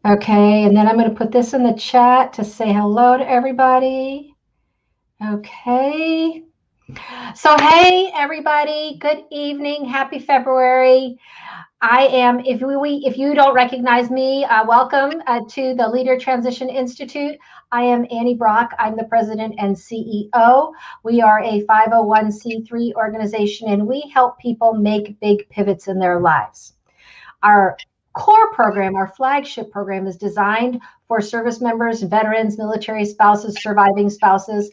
Okay, and then I'm going to put this in the chat to say hello to everybody. Okay. So, hey, everybody. Good evening. Happy February. I am, if you don't recognize me, welcome to the Leader Transition Institute. I am Annie Brock. I'm the president and CEO. We are a 501c3 organization, and we help people make big pivots in their lives. Our core program, our flagship program, is designed for service members, veterans, military spouses, surviving spouses,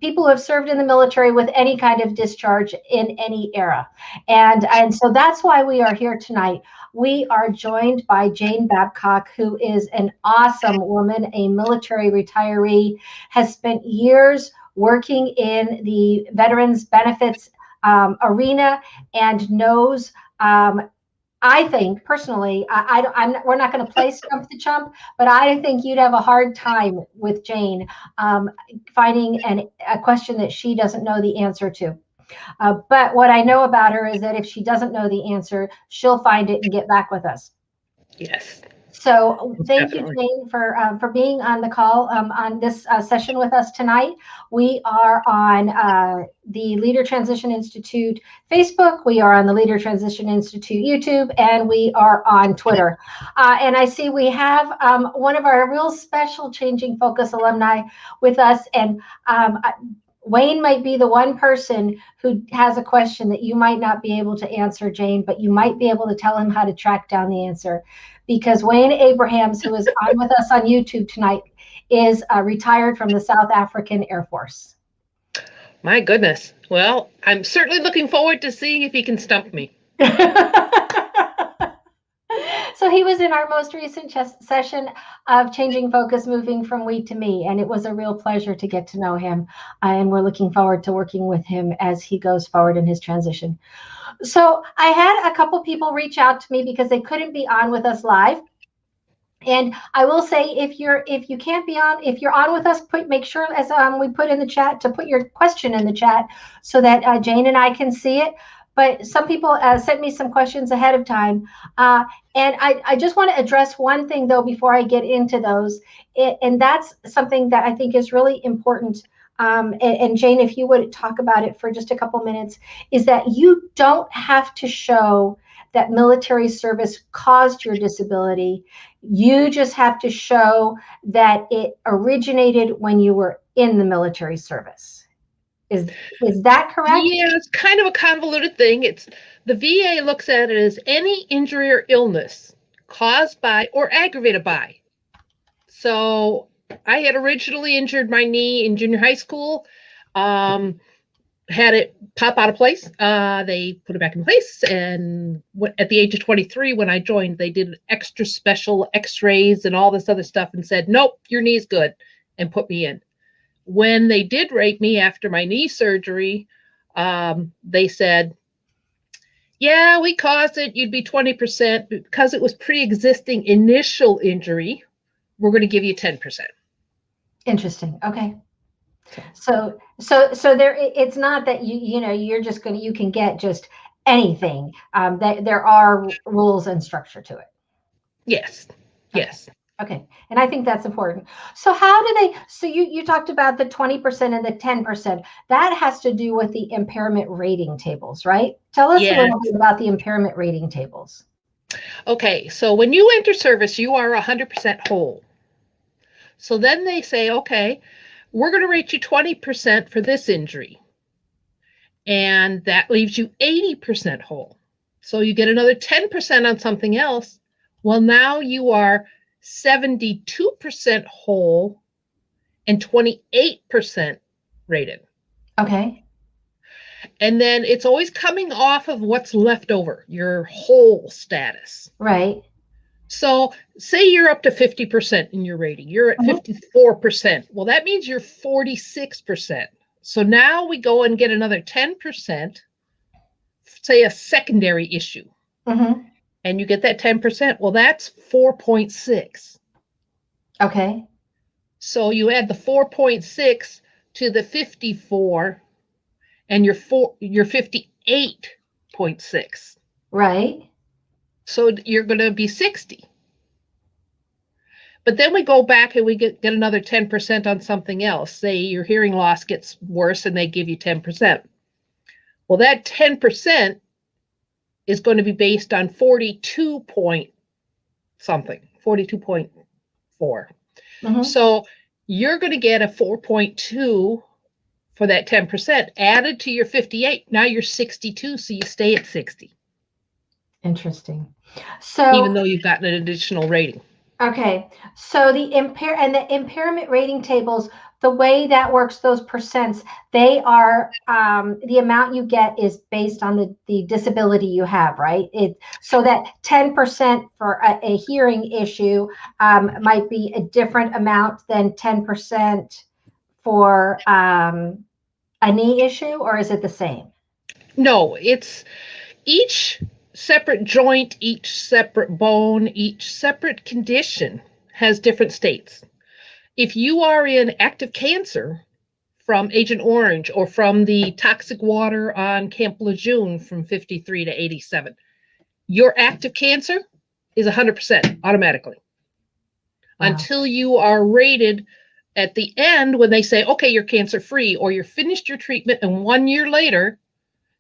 people who have served in the military with any kind of discharge in any era. And so that's why we are here tonight. We are joined by Jane Babcock, who is an awesome woman, a military retiree, has spent years working in the veterans benefits arena and knows I think personally, we're not going to play Stump the Chump, but I think you'd have a hard time with Jane finding a question that she doesn't know the answer to. But what I know about her is that if she doesn't know the answer, she'll find it and get back with us. Yes. So thank you, Jane, for being on the call on this session with us tonight. We are on the Leader Transition Institute Facebook. We are on the Leader Transition Institute YouTube, and we are on Twitter. And I see we have one of our real special Changing Focus alumni with us, and Wayne might be the one person who has a question that you might not be able to answer, Jane, but you might be able to tell him how to track down the answer. Because Wayne Abrahams, who is on with us on YouTube tonight, is retired from the South African Air Force. My goodness. Well, I'm certainly looking forward to seeing if he can stump me. So he was in our most recent session of Changing Focus, Moving from We to Me, and it was a real pleasure to get to know him. And we're looking forward to working with him as he goes forward in his transition. So I had a couple people reach out to me because they couldn't be on with us live. And I will say, if you can't be on, if you're on with us, make sure, as we put in the chat, to put your question in the chat so that Jane and I can see it. But some people sent me some questions ahead of time. And I just want to address one thing, though, before I get into those. And that's something that I think is really important. And Jane, if you would talk about it for just a couple minutes, is that you don't have to show that military service caused your disability. You just have to show that it originated when you were in the military service. Is that correct? Yeah, it's kind of a convoluted thing. It's the VA looks at it as any injury or illness caused by or aggravated by. So I had originally injured my knee in junior high school, had it pop out of place. They put it back in place. And at the age of 23, when I joined, they did extra special x-rays and all this other stuff and said, nope, your knee's good, and put me in. When they did rate me after my knee surgery, they said, yeah, we caused it. You'd be 20%. Because it was pre-existing initial injury, we're going to give you 10%. Interesting. Okay. So there, it's not that you can get just anything. There are rules and structure to it. Yes. Okay. Yes. Okay. And I think that's important. So you talked about the 20% and the 10%. That has to do with the impairment rating tables, right? Tell us a little bit about the impairment rating tables. Okay. So when you enter service, you are 100% whole. So then they say, okay, we're going to rate you 20% for this injury. And that leaves you 80% whole. So you get another 10% on something else. Well, now you are 72% whole and 28% rated. Okay. And then it's always coming off of what's left over, your whole status. Right. So say you're up to 50% in your rating. You're at 54%. Well, that means you're 46%. So now we go and get another 10%, say a secondary issue. And you get that 10%. Well, that's 4.6. Okay. So you add the 4.6 to the 54, and you're 58.6. Right. So you're going to be 60. But then we go back and we get another 10% on something else. Say your hearing loss gets worse and they give you 10%. Well, that 10% is going to be based on 42 point something, 42.4. So you're going to get a 4.2 for that 10% added to your 58. Now you're 62, so you stay at 60. Interesting. So even though you've gotten an additional rating. Okay, so the impairment rating tables, the way that works, those percents, they are the amount you get is based on the disability you have, right? So that 10% for a hearing issue might be a different amount than 10% for a knee issue, or is it the same? No, it's each separate joint, each separate bone, each separate condition has different states. If you are in active cancer from Agent Orange or from the toxic water on Camp Lejeune from 53 to 87, your active cancer is 100% automatically. Wow. Until you are rated at the end when they say, okay, you're cancer free, or you're finished your treatment and 1 year later,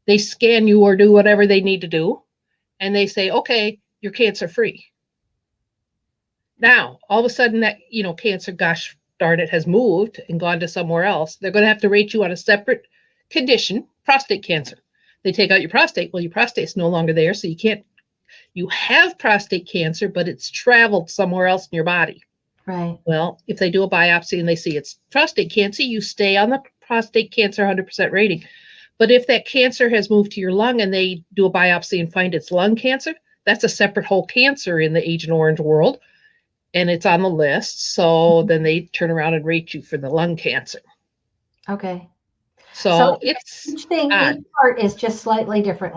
they scan you or do whatever they need to do. And they say, okay, you're cancer free. Now, all of a sudden that, cancer, gosh darn it, has moved and gone to somewhere else. They're going to have to rate you on a separate condition, prostate cancer. They take out your prostate. Well, your prostate's no longer there. So you have prostate cancer, but it's traveled somewhere else in your body. Right. Well, if they do a biopsy and they see it's prostate cancer, you stay on the prostate cancer 100% rating. But if that cancer has moved to your lung and they do a biopsy and find it's lung cancer, that's a separate whole cancer in the Agent Orange world. And it's on the list. So then they turn around and rate you for the lung cancer. Okay. So it's each part is just slightly different.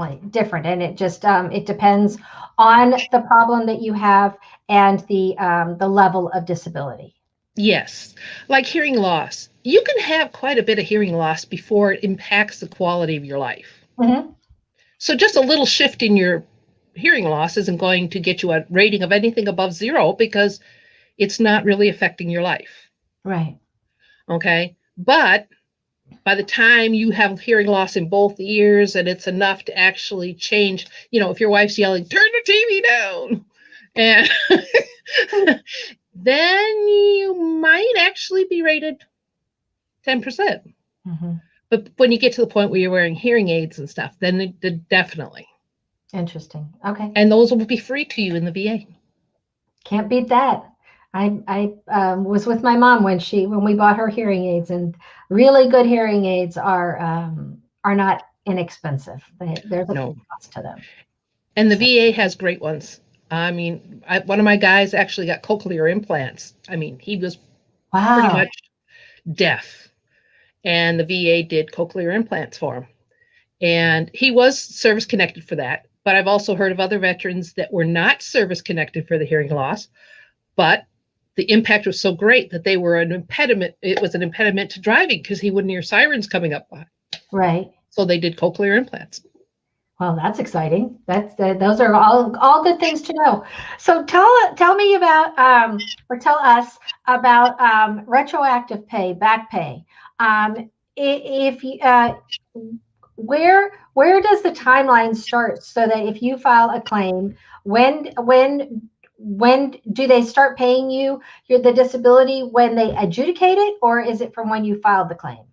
And it just, it depends on the problem that you have and the level of disability. Yes. Like hearing loss. You can have quite a bit of hearing loss before it impacts the quality of your life. Mm-hmm. So just a little shift in your hearing loss isn't going to get you a rating of anything above 0 because it's not really affecting your life. Right. Okay. But by the time you have hearing loss in both ears and it's enough to actually change, if your wife's yelling, turn the TV down, and then you might actually be rated 10%. Mm-hmm. But when you get to the point where you're wearing hearing aids and stuff, then definitely. Interesting. Okay. And those will be free to you in the VA. Can't beat that. I was with my mom when we bought her hearing aids, and really good hearing aids are not inexpensive. There's a cost to them. And the VA has great ones. I mean, one of my guys actually got cochlear implants. I mean, he was pretty much deaf, and the VA did cochlear implants for him. And he was service connected for that. But I've also heard of other veterans that were not service connected for the hearing loss, but the impact was so great that they were an impediment. It was an impediment to driving because he wouldn't hear sirens coming up by. Right. So they did cochlear implants. Well, that's exciting. Those are all good things to know. So tell me about or tell us about retroactive pay, back pay. If you where does the timeline start so that if you file a claim, when do they start paying you the disability, when they adjudicate it, or is it from when you filed the claim?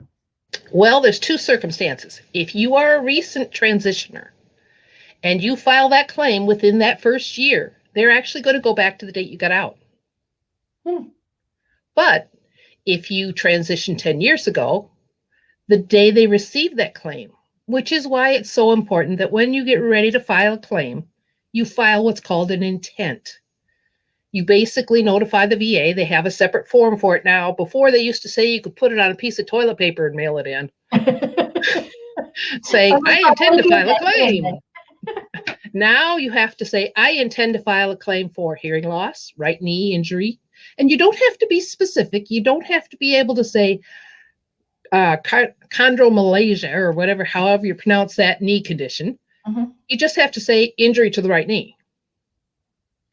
Well, there's two circumstances. If you are a recent transitioner and you file that claim within that first year, they're actually going to go back to the date you got out. But if you transitioned 10 years ago, the day they received that claim, which is why it's so important that when you get ready to file a claim, you file what's called an intent. You basically notify the VA. They have a separate form for it now. Before, they used to say you could put it on a piece of toilet paper and mail it in. Saying, I intend to file a claim. Now you have to say, I intend to file a claim for hearing loss, right knee injury. And you don't have to be specific. You don't have to be able to say chondromalacia or whatever, however you pronounce that knee condition. Mm-hmm. You just have to say injury to the right knee.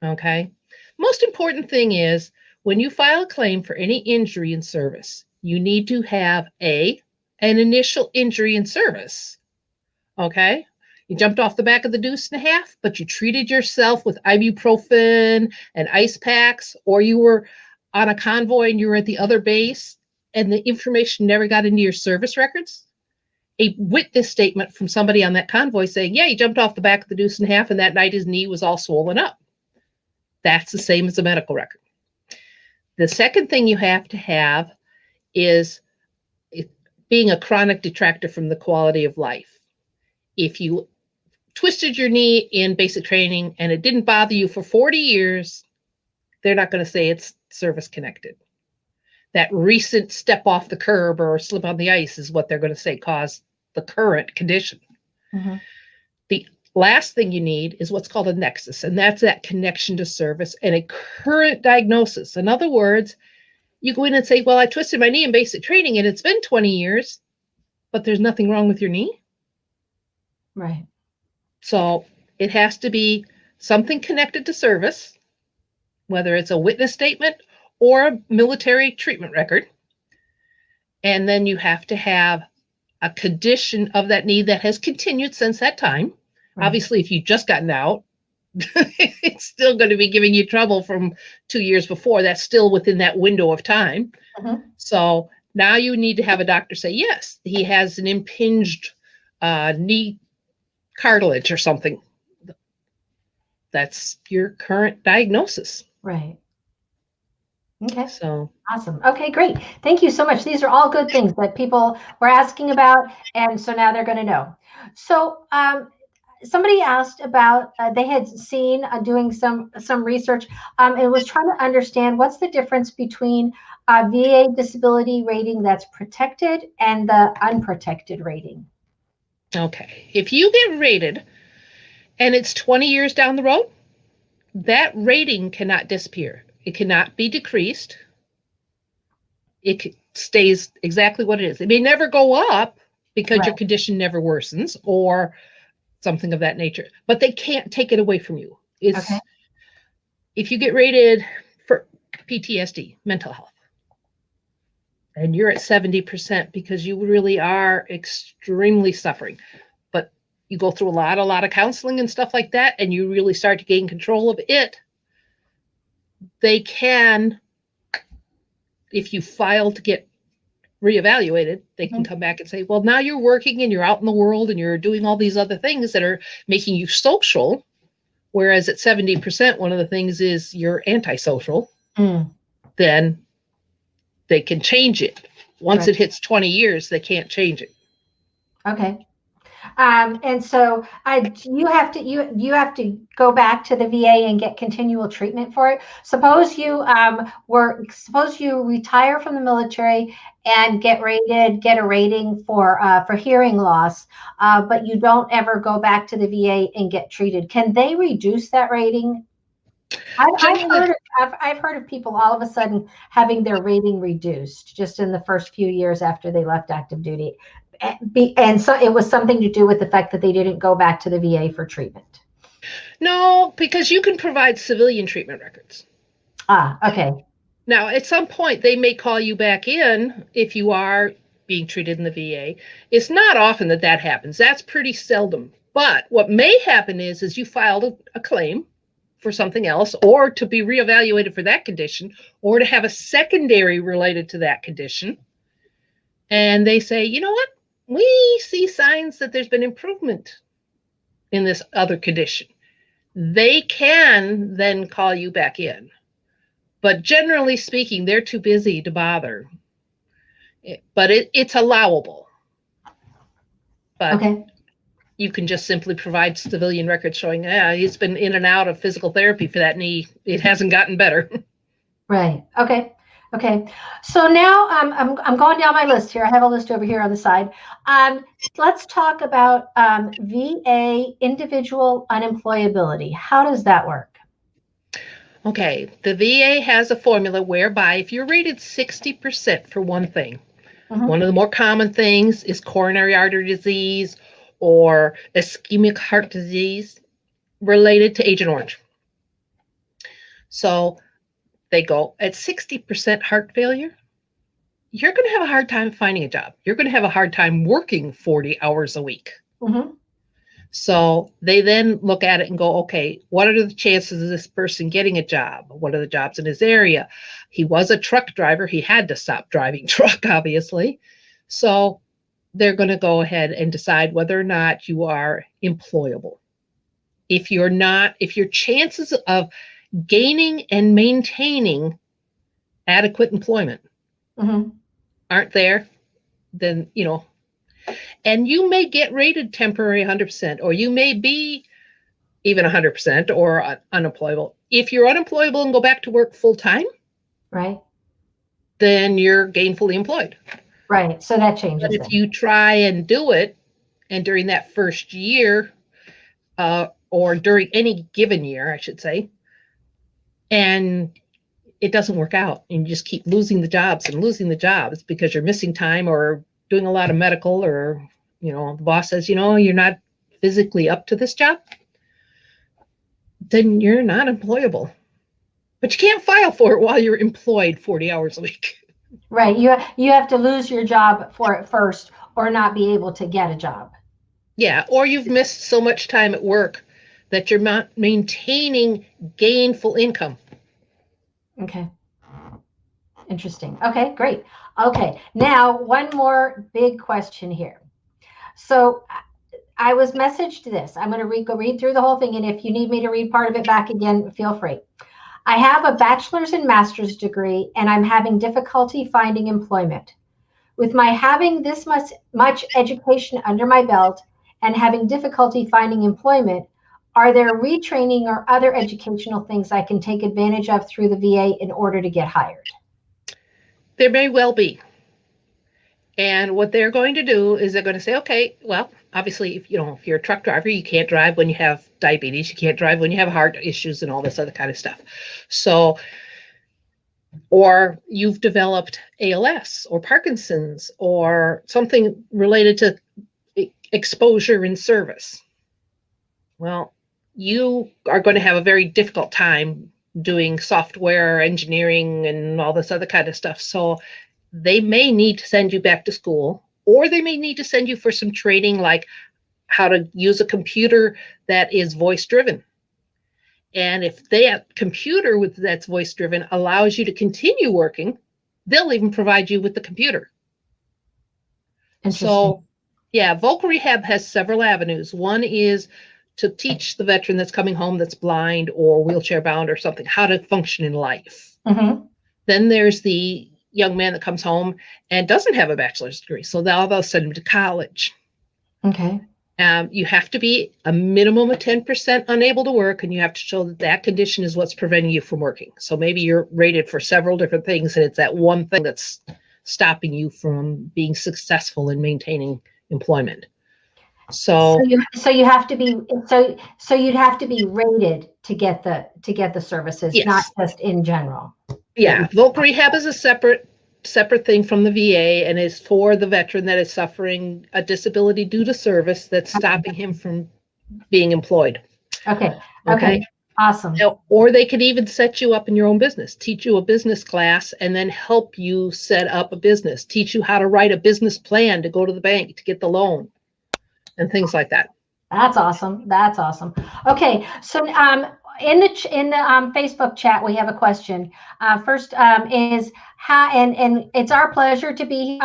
Okay. Most important thing is when you file a claim for any injury in service, you need to have an initial injury in service. Okay? You jumped off the back of the deuce and a half, but you treated yourself with ibuprofen and ice packs, or you were on a convoy and you were at the other base and the information never got into your service records. A witness statement from somebody on that convoy saying, yeah, he jumped off the back of the deuce and a half and that night his knee was all swollen up. That's the same as a medical record. The second thing you have to have is being a chronic detractor from the quality of life. If you twisted your knee in basic training and it didn't bother you for 40 years, they're not going to say it's service connected. That recent step off the curb or slip on the ice is what they're going to say caused the current condition. Mm-hmm. The last thing you need is what's called a nexus, and that's that connection to service and a current diagnosis. In other words, you go in and say, well, I twisted my knee in basic training and it's been 20 years, but there's nothing wrong with your knee. Right. So it has to be something connected to service, whether it's a witness statement or a military treatment record. And then you have to have a condition of that knee that has continued since that time. Right. Obviously, if you've just gotten out, it's still going to be giving you trouble from 2 years before. That's still within that window of time. Mm-hmm. So now you need to have a doctor say, yes, he has an impinged knee cartilage or something. That's your current diagnosis. Right. Okay. So awesome. Okay, great. Thank you so much. These are all good things that people were asking about, and so now they're going to know. So somebody asked about they had seen doing some research and was trying to understand what's the difference between a VA disability rating that's protected and the unprotected rating. Okay. If you get rated and it's 20 years down the road, that rating cannot disappear. It cannot be decreased. It stays exactly what it is. It may never go up because right. Your condition never worsens or something of that nature, but they can't take it away from you. It's okay. If you get rated for PTSD, mental health, and you're at 70% because you really are extremely suffering, but you go through a lot of counseling and stuff like that, and you really start to gain control of it, they can, if you file to get reevaluated, they can come back and say, well, now you're working and you're out in the world and you're doing all these other things that are making you social. Whereas at 70%, one of the things is you're antisocial. Then they can change it. Once right. It hits 20 years, they can't change it. Okay. And so you have to go back to the VA and get continual treatment for it. Suppose you retire from the military and get a rating for hearing loss, but you don't ever go back to the VA and get treated. Can they reduce that rating? I've heard of people all of a sudden having their rating reduced just in the first few years after they left active duty. And so it was something to do with the fact that they didn't go back to the VA for treatment. No, because you can provide civilian treatment records. Okay. Now, at some point, they may call you back in if you are being treated in the VA. It's not often that happens. That's pretty seldom. But what may happen is you filed a claim for something else, or to be reevaluated for that condition, or to have a secondary related to that condition. And they say, you know what? We see signs that there's been improvement in this other condition. They can then call you back in. But generally speaking, they're too busy to bother. But it's allowable. But okay. You can just simply provide civilian records showing, he's been in and out of physical therapy for that knee. It hasn't gotten better. Right. Okay. So now I'm going down my list here. I have a list over here on the side. Let's talk about VA individual unemployability. How does that work? Okay. The VA has a formula whereby if you're rated 60% for one thing, one of the more common things is coronary artery disease or ischemic heart disease related to Agent Orange. So they go at 60% heart failure, you're going to have a hard time finding a job. You're going to have a hard time working 40 hours a week. Mm-hmm. So they then look at it and go, okay, what are the chances of this person getting a job? What are the jobs in his area? He was a truck driver. He had to stop driving truck, obviously. So they're going to go ahead and decide whether or not you are employable. If you're not, if your chances of gaining and maintaining adequate employment Mm-hmm. aren't there, then, you know, and you may get rated temporary 100%, or you may be even 100% or unemployable. If you're unemployable and go back to work full time, Right. then you're gainfully employed. Right. So that changes. But if you try and do it, and during that first year, or during any given year, I should say, and it doesn't work out, and you just keep losing the jobs and losing the jobs because you're missing time or doing a lot of medical, or, you know, the boss says, you know, you're not physically up to this job, then you're not employable. But you can't file for it while you're employed 40 hours a week. Right. You have to lose your job for it first, or not be able to get a job. Yeah, or you've missed so much time at work that you're not maintaining gainful income. Okay. Interesting. Okay, great. Okay, now one more big question here. So I was messaged this. I'm going to read through the whole thing, and if you need me to read part of it back again, feel free. I have a bachelor's and master's degree, and I'm having difficulty finding employment. With my having this much education under my belt and having difficulty finding employment, are there retraining or other educational things I can take advantage of through the VA in order to get hired? There may well be. And what they're going to do is they're going to say, okay, well, obviously, if you're a truck driver, you can't drive when you have diabetes, you can't drive when you have heart issues and all this other kind of stuff. So, or you've developed ALS or Parkinson's or something related to exposure in service. Well, you are going to have a very difficult time doing software engineering and all this other kind of stuff. So they may need to send you back to school, or they may need to send you for some training, like how to use a computer that is voice driven. And if that computer that's voice driven allows you to continue working, they'll even provide you with the computer. So yeah, vocal rehab has several avenues. One is to teach the veteran that's coming home that's blind or wheelchair bound or something how to function in life. Mm-hmm. Then there's the young man that comes home and doesn't have a bachelor's degree. So they'll send him to college. Okay. You have to be a minimum of 10% unable to work, and you have to show that that condition is what's preventing you from working. So maybe you're rated for several different things, and it's that one thing that's stopping you from being successful in maintaining employment. So you have to be so you'd have to be rated to get the services, yes. Not just in general. Yeah, vocal rehab is a separate thing from the VA, and is for the veteran that is suffering a disability due to service that's stopping him from being employed. Okay. Awesome. Or they could even set you up in your own business, teach you a business class, and then help you set up a business, teach you how to write a business plan to go to the bank to get the loan and things like that. That's awesome. Okay, so in the Facebook chat, we have a question. First is how, and it's our pleasure to be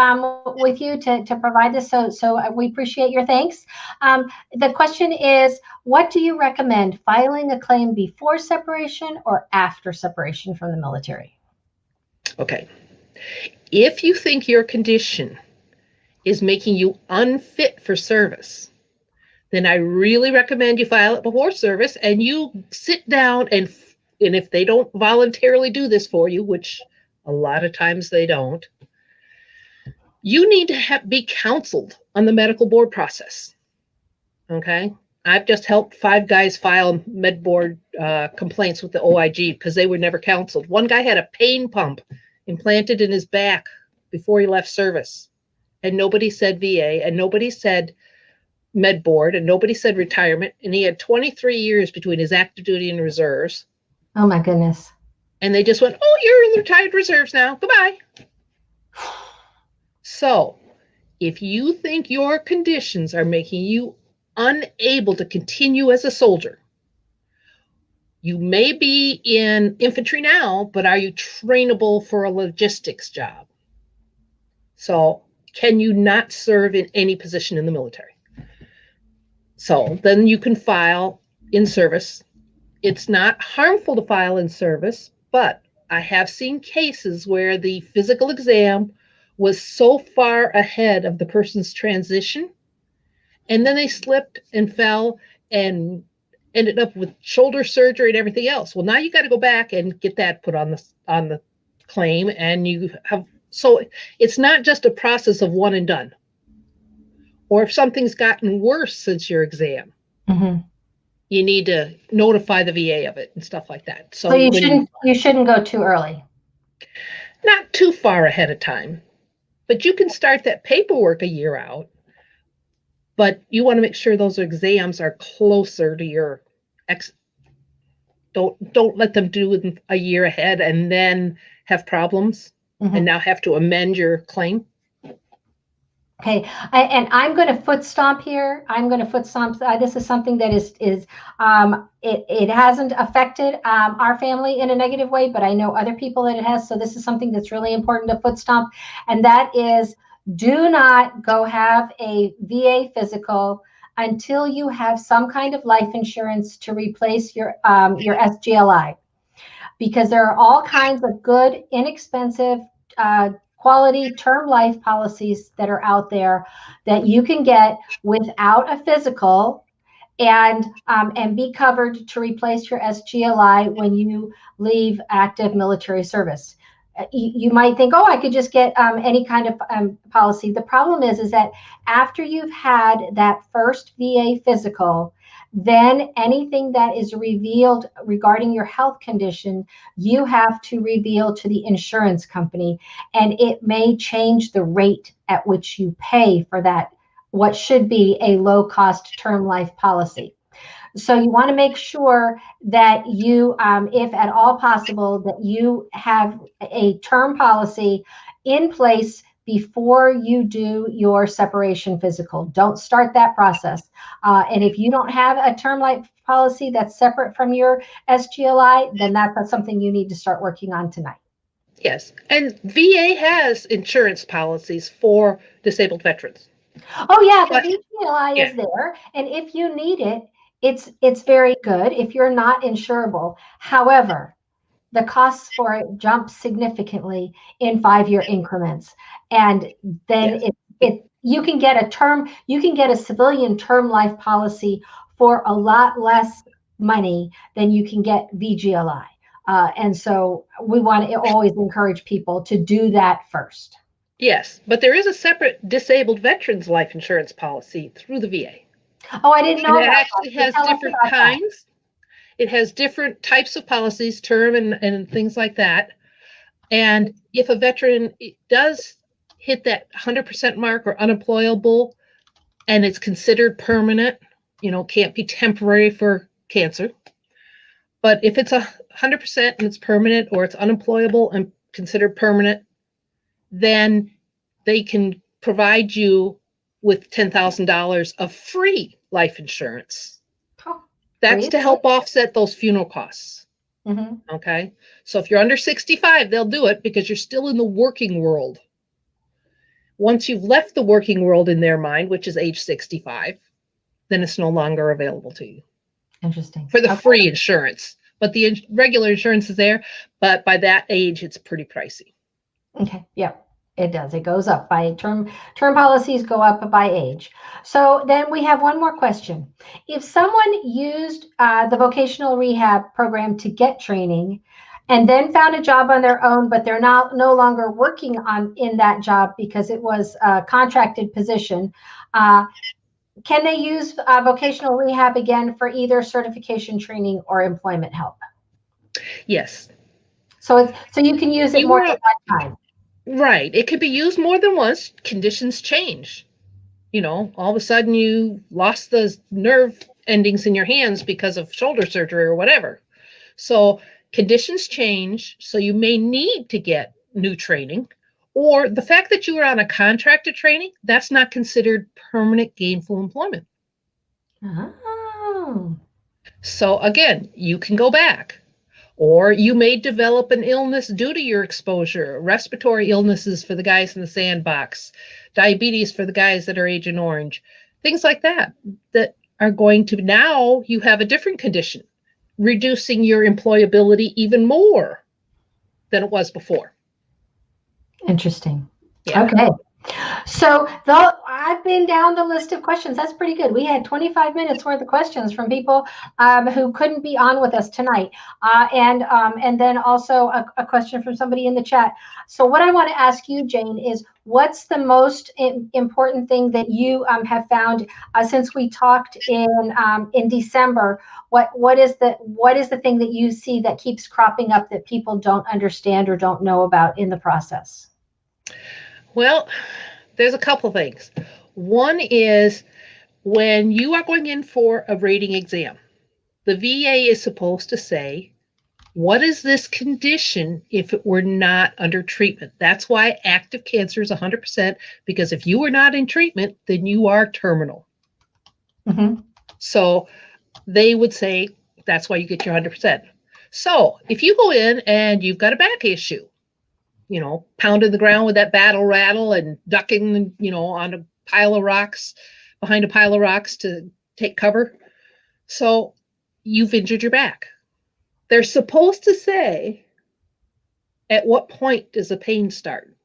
with you to provide this. So we appreciate your thanks. The question is, what do you recommend, filing a claim before separation or after separation from the military? Okay. If you think your condition is making you unfit for service, then I really recommend you file it before service, and you sit down and if they don't voluntarily do this for you, which a lot of times they don't, you need to be counseled on the medical board process. Okay. I've just helped 5 guys file med board complaints with the OIG because they were never counseled. One guy had a pain pump implanted in his back before he left service, and nobody said VA, and nobody said med board, and nobody said retirement, and he had 23 years between his active duty and reserves. Oh my goodness. And they just went, oh, you're in the retired reserves now. Goodbye. So if you think your conditions are making you unable to continue as a soldier, you may be in infantry now, but are you trainable for a logistics job? So can you not serve in any position in the military? So then you can file in service. It's not harmful to file in service, but I have seen cases where the physical exam was so far ahead of the person's transition, and then they slipped and fell and ended up with shoulder surgery and everything else. Well, now you got to go back and get that put on the claim, and you have, so it's not just a process of one and done. Or if something's gotten worse since your exam, you need to notify the VA of it and stuff like that. So you shouldn't go too early. Not too far ahead of time, but you can start that paperwork a year out. But you want to make sure those exams are closer to your Don't let them do it a year ahead and then have problems and now have to amend your claim. Okay, and I'm going to foot stomp here. I'm going to foot stomp. This is something that it hasn't affected our family in a negative way, but I know other people that it has. So this is something that's really important to foot stomp, and that is, do not go have a VA physical until you have some kind of life insurance to replace your SGLI, because there are all kinds of good, inexpensive, quality term life policies that are out there that you can get without a physical and be covered to replace your SGLI when you leave active military service. You might think, oh, I could just get any kind of policy. The problem is that after you've had that first VA physical, then anything that is revealed regarding your health condition, you have to reveal to the insurance company, and it may change the rate at which you pay for that, what should be a low-cost term life policy. So you want to make sure that you, if at all possible, that you have a term policy in place before you do your separation physical. Don't start that process. And if you don't have a term life policy that's separate from your SGLI, then that's something you need to start working on tonight. Yes, and VA has insurance policies for disabled veterans. Oh yeah, the VGLI is there, and if you need it, it's very good if you're not insurable. However, the costs for it jump significantly in 5-year increments, and then you can get a civilian term life policy for a lot less money than you can get VGLI. And so we want to always encourage people to do that first. Yes, but there is a separate disabled veterans life insurance policy through the VA. Oh, I didn't know and it about actually that. has different kinds. It has different types of policies, term and things like that. And if a veteran does hit that 100% mark or unemployable, and it's considered permanent, can't be temporary for cancer. But if it's 100% and it's permanent, or it's unemployable and considered permanent, then they can provide you with $10,000 of free life insurance. Oh, that's to help offset those funeral costs. Okay. So if you're under 65, they'll do it because you're still in the working world. Once you've left the working world in their mind, which is age 65, then it's no longer available to you. Interesting. For the free insurance. But the regular insurance is there. But by that age, it's pretty pricey. Okay. Yep. It does. It goes up by term policies go up by age. So then we have one more question. If someone used the vocational rehab program to get training and then found a job on their own, but they're no longer working in that job because it was a contracted position, can they use vocational rehab again for either certification training or employment help? Yes. So you can use it more than one time. Right. It could be used more than once. Conditions change. All of a sudden you lost the nerve endings in your hands because of shoulder surgery or whatever. So Conditions change, so you may need to get new training, or the fact that you were on a contracted training, that's not considered permanent gainful employment. Oh. So again, you can go back, or you may develop an illness due to your exposure, respiratory illnesses for the guys in the sandbox, diabetes for the guys that are Agent Orange, things like that, that are going to, now you have a different condition, reducing your employability even more than it was before. Interesting. Yeah. Okay. So though I've been down the list of questions, that's pretty good. We had 25 minutes worth of questions from people who couldn't be on with us tonight, and then also a question from somebody in the chat. So what I want to ask you, Jane, is what's the most important thing that you have found since we talked in December? What is the thing that you see that keeps cropping up that people don't understand or don't know about in the process? Well, there's a couple things. One is when you are going in for a rating exam, the VA is supposed to say, what is this condition if it were not under treatment? That's why active cancer is 100%, because if you were not in treatment, then you are terminal. Mm-hmm. So they would say, that's why you get your 100%. So if you go in and you've got a back issue, pounding the ground with that battle rattle and ducking, on a pile of rocks, behind a pile of rocks to take cover. So you've injured your back. They're supposed to say, at what point does the pain start?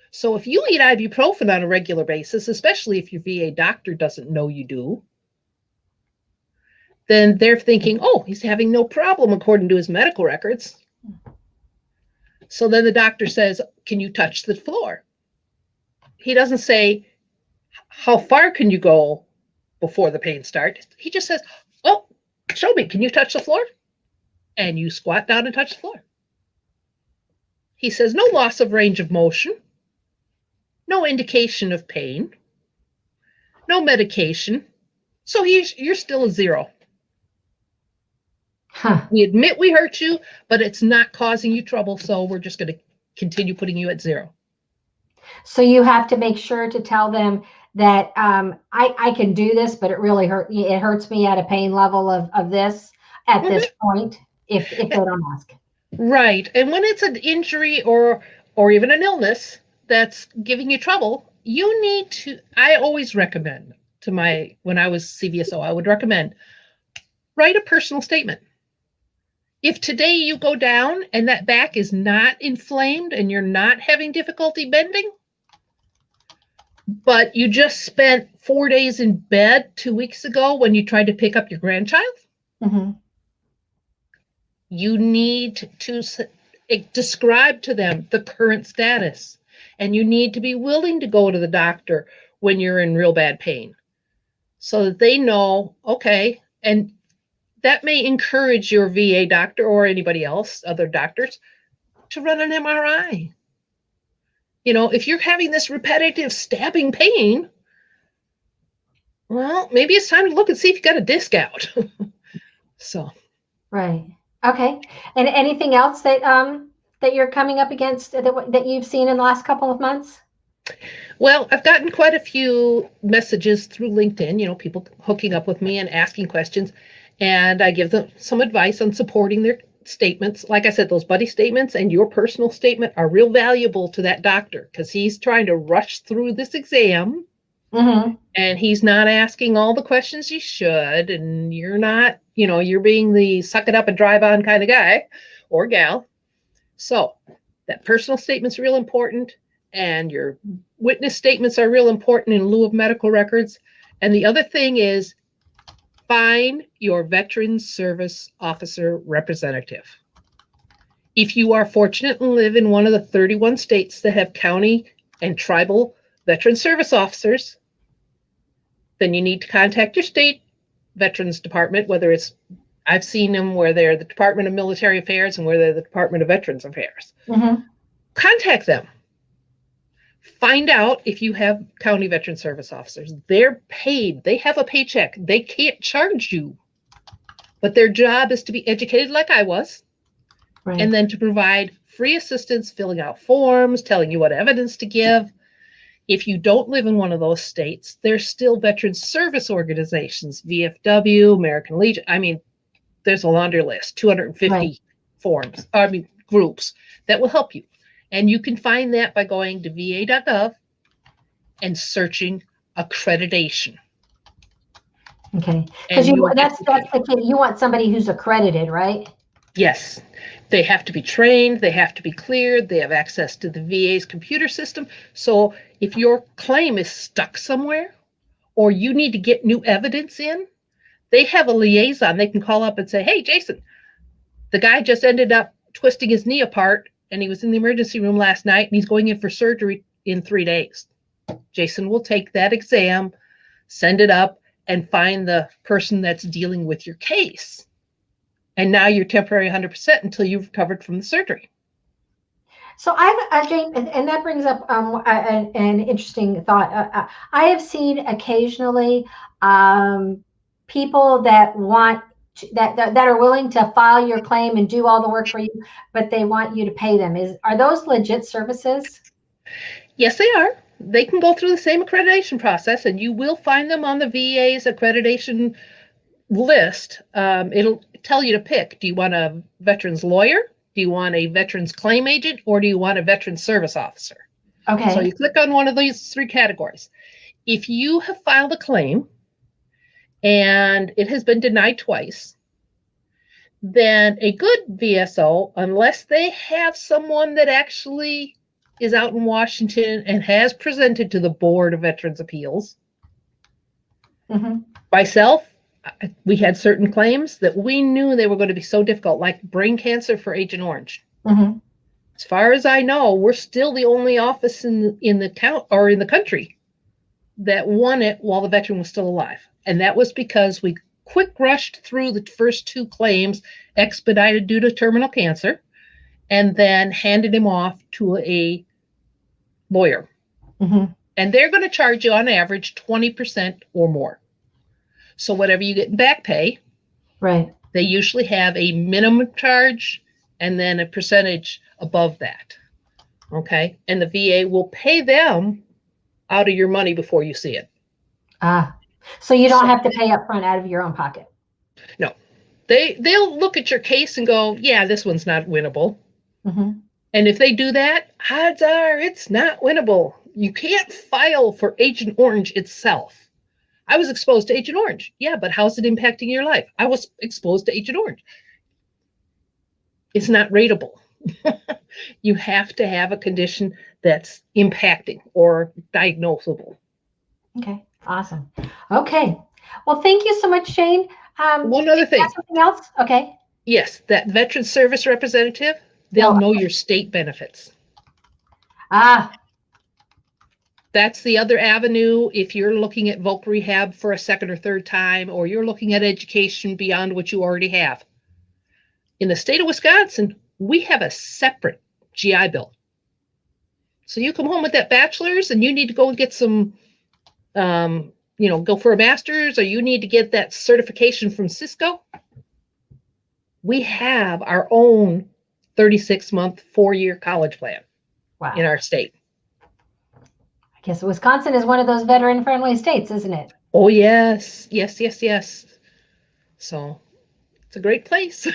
So if you eat ibuprofen on a regular basis, especially if your VA doctor doesn't know you do, then they're thinking, oh, he's having no problem according to his medical records. So then the doctor says, can you touch the floor? He doesn't say, how far can you go before the pain starts? He just says, oh, show me, can you touch the floor? And you squat down and touch the floor. He says, no loss of range of motion, no indication of pain, no medication. So you're still a 0. Huh. We admit we hurt you, but it's not causing you trouble, so we're just going to continue putting you at 0. So you have to make sure to tell them that I can do this, but it really hurts me at a pain level of this at this point if they don't ask. Right. And when it's an injury or even an illness that's giving you trouble, you need to, I always recommend when I was CVSO, I would recommend write a personal statement. If today you go down and that back is not inflamed and you're not having difficulty bending, but you just spent 4 days in bed 2 weeks ago when you tried to pick up your grandchild, mm-hmm. You need to describe to them the current status, and you need to be willing to go to the doctor when you're in real bad pain so that they know, okay, and that may encourage your VA doctor or anybody else, other doctors, to run an MRI. If you're having this repetitive stabbing pain, well, maybe it's time to look and see if you got a disc out. So. Right. Okay. And anything else that you're coming up against that you've seen in the last couple of months? Well, I've gotten quite a few messages through LinkedIn, people hooking up with me and asking questions, and I give them some advice on supporting their statements. Like I said, those buddy statements and your personal statement are real valuable to that doctor because he's trying to rush through this exam. Mm-hmm. And he's not asking all the questions he should, and you're not, you're being the suck it up and drive on kind of guy or gal. So that personal statement's real important, and your witness statements are real important in lieu of medical records. And the other thing is find your Veterans Service Officer representative. If you are fortunate and live in one of the 31 states that have county and tribal Veterans Service Officers, then you need to contact your state Veterans Department, whether I've seen them where they're the Department of Military Affairs and where they're the Department of Veterans Affairs. Mm-hmm. Contact them. Find out if you have county Veterans Service Officers. They're paid. They have a paycheck. They can't charge you. But their job is to be educated like I was Right. And then to provide free assistance, filling out forms, telling you what evidence to give. If you don't live in one of those states, there's still veteran service organizations, VFW, American Legion. I mean, there's a laundry list, 250 forms, groups that will help you. And you can find that by going to va.gov and searching accreditation. Okay. Because that's the key. You want somebody who's accredited, right? Yes. They have to be trained, they have to be cleared, they have access to the VA's computer system. So if your claim is stuck somewhere or you need to get new evidence in, they have a liaison. They can call up and say, hey, Jason, the guy just ended up twisting his knee apart and he was in the emergency room last night and he's going in for surgery in 3 days. Jason will take that exam, send it up, and find the person that's dealing with your case. And now you're temporary 100% until you've recovered from the surgery. So Jane, and that brings up an interesting thought. I have seen occasionally people that want that are willing to file your claim and do all the work for you, but they want you to pay them. Are those legit services? Yes, they are. They can go through the same accreditation process, and you will find them on the VA's accreditation list. It'll tell you to pick. Do you want a veterans lawyer? Do you want a veterans claim agent? Or do you want a veterans service officer? Okay. So you click on one of these 3 categories. If you have filed a claim and it has been denied twice, then a good VSO, unless they have someone that actually is out in Washington and has presented to the Board of Veterans Appeals, myself, we had certain claims that we knew they were going to be so difficult, like brain cancer for Agent Orange. As far as I know, we're still the only office in the country that won it while the veteran was still alive. And that was because we quick rushed through the first 2 claims, expedited due to terminal cancer, and then handed him off to a lawyer. And they're going to charge you on average 20% or more. So whatever you get in back pay, right? They usually have a minimum charge and then a percentage above that. Okay. And the VA will pay them out of your money before you see it. So you don't have to pay up front out of your own pocket. No. They'll look at your case and go, yeah, this one's not winnable. And if they do that, odds are it's not winnable. You can't file for Agent Orange itself. I was exposed to Agent Orange. Yeah, but how's it impacting your life? I was exposed to Agent Orange. It's not rateable. You have to have a condition that's impacting or diagnosable. Okay, awesome. Okay, well, thank you so much, Shane. One other thing. Something else? Okay. Yes, that veteran service representative, they'll know your state benefits. That's the other avenue if you're looking at voc rehab for a 2nd or 3rd time, or you're looking at education beyond what you already have. In the state of Wisconsin, we have a separate GI Bill. So you come home with that bachelor's and you need to go and get some, go for a master's, or you need to get that certification from Cisco. We have our own 36-month, 4-year college plan in our state. I guess Wisconsin is one of those veteran-friendly states, isn't it? Oh, yes. Yes. So it's a great place.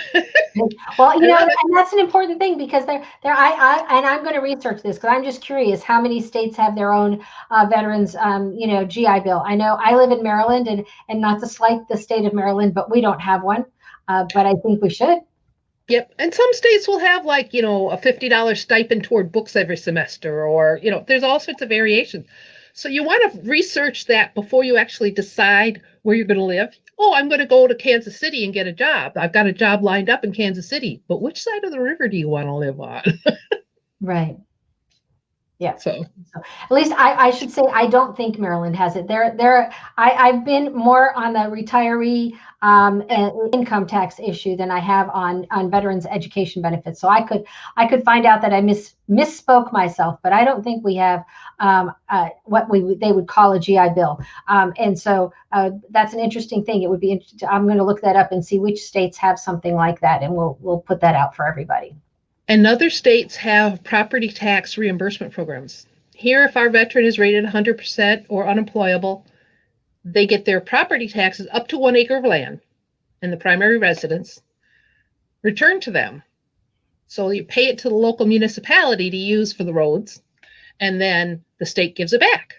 Well, and that's an important thing, because I'm going to research this, because I'm just curious how many states have their own veterans, GI Bill. I know I live in Maryland, and not to slight the state of Maryland, but we don't have one. But I think we should. Yep. And some states will have a $50 stipend toward books every semester, or, there's all sorts of variations. So you want to research that before you actually decide where you're going to live. Oh, I'm going to go to Kansas City and get a job. I've got a job lined up in Kansas City, but which side of the river do you want to live on? Right. Yeah. So At least I should say I don't think Maryland has it. I've been more on the retiree income tax issue than I have on veterans education benefits. So I could find out that I misspoke myself, but I don't think we have what they would call a GI Bill. And so that's an interesting thing. It would be interesting. I'm going to look that up and see which states have something like that, and we'll put that out for everybody. And other states have property tax reimbursement programs. Here, if our veteran is rated 100% or unemployable, they get their property taxes up to 1 acre of land and the primary residence returned to them. So you pay it to the local municipality to use for the roads, and then the state gives it back.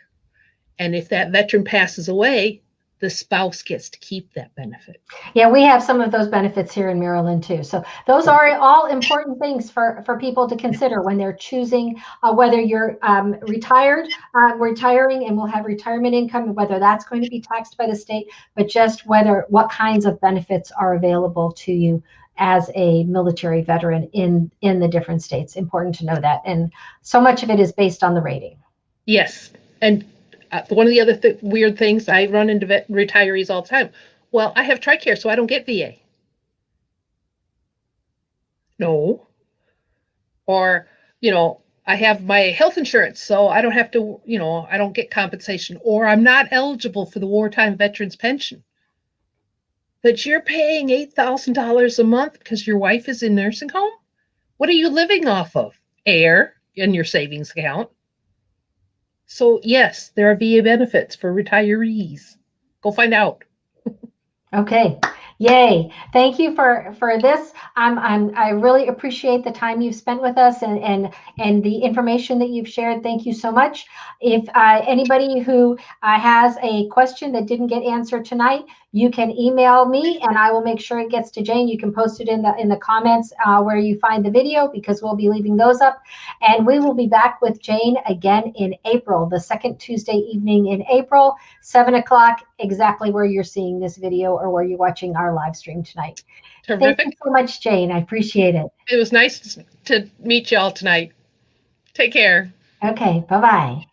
And if that veteran passes away, the spouse gets to keep that benefit. Yeah, we have some of those benefits here in Maryland too. So those are all important things for people to consider when they're choosing whether you're retiring and will have retirement income, whether that's going to be taxed by the state, but just what kinds of benefits are available to you as a military veteran in the different states. Important to know that. And so much of it is based on the rating. Yes. And one of the other weird things, I run into retirees all the time. Well, I have TRICARE, so I don't get VA. No. Or, I have my health insurance, so I don't have to, I don't get compensation. Or I'm not eligible for the wartime veterans pension. But you're paying $8,000 a month because your wife is in nursing home? What are you living off of? Air in your savings account. So yes, there are VA benefits for retirees. Go find out. Okay. Yay. Thank you for this. I really appreciate the time you've spent with us and the information that you've shared. Thank you so much. If anybody who has a question that didn't get answered tonight, you can email me and I will make sure it gets to Jane. You can post it in the comments where you find the video, because we'll be leaving those up. And we will be back with Jane again in April, the second Tuesday evening in April, 7 o'clock, exactly where you're seeing this video or where you're watching our live stream tonight. Terrific. Thank you so much, Jane. I appreciate it. It was nice to meet y'all tonight. Take care. Okay. Bye-bye.